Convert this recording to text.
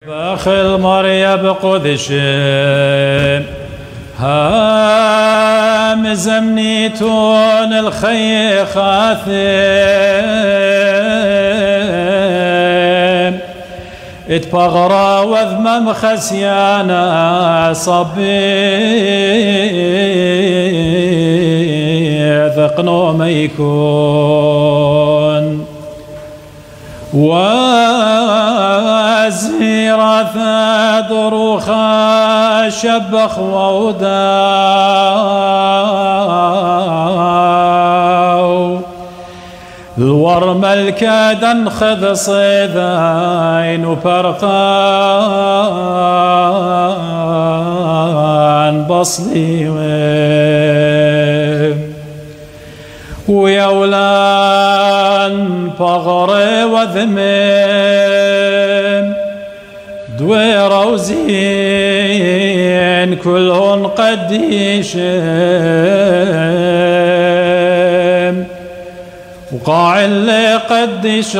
باخل مريم قدشم هام زمنيتون الخي خاثم اتبغرى وذمم خسيانا صبي ذقنو ميكون وزيرة ذروخا شبخ ووداو الورم الكادن خذ صيدين وفرقان بصلي ويولان فغري وذمم دويرة وزين كلهن قديشم وقاع اللي قديش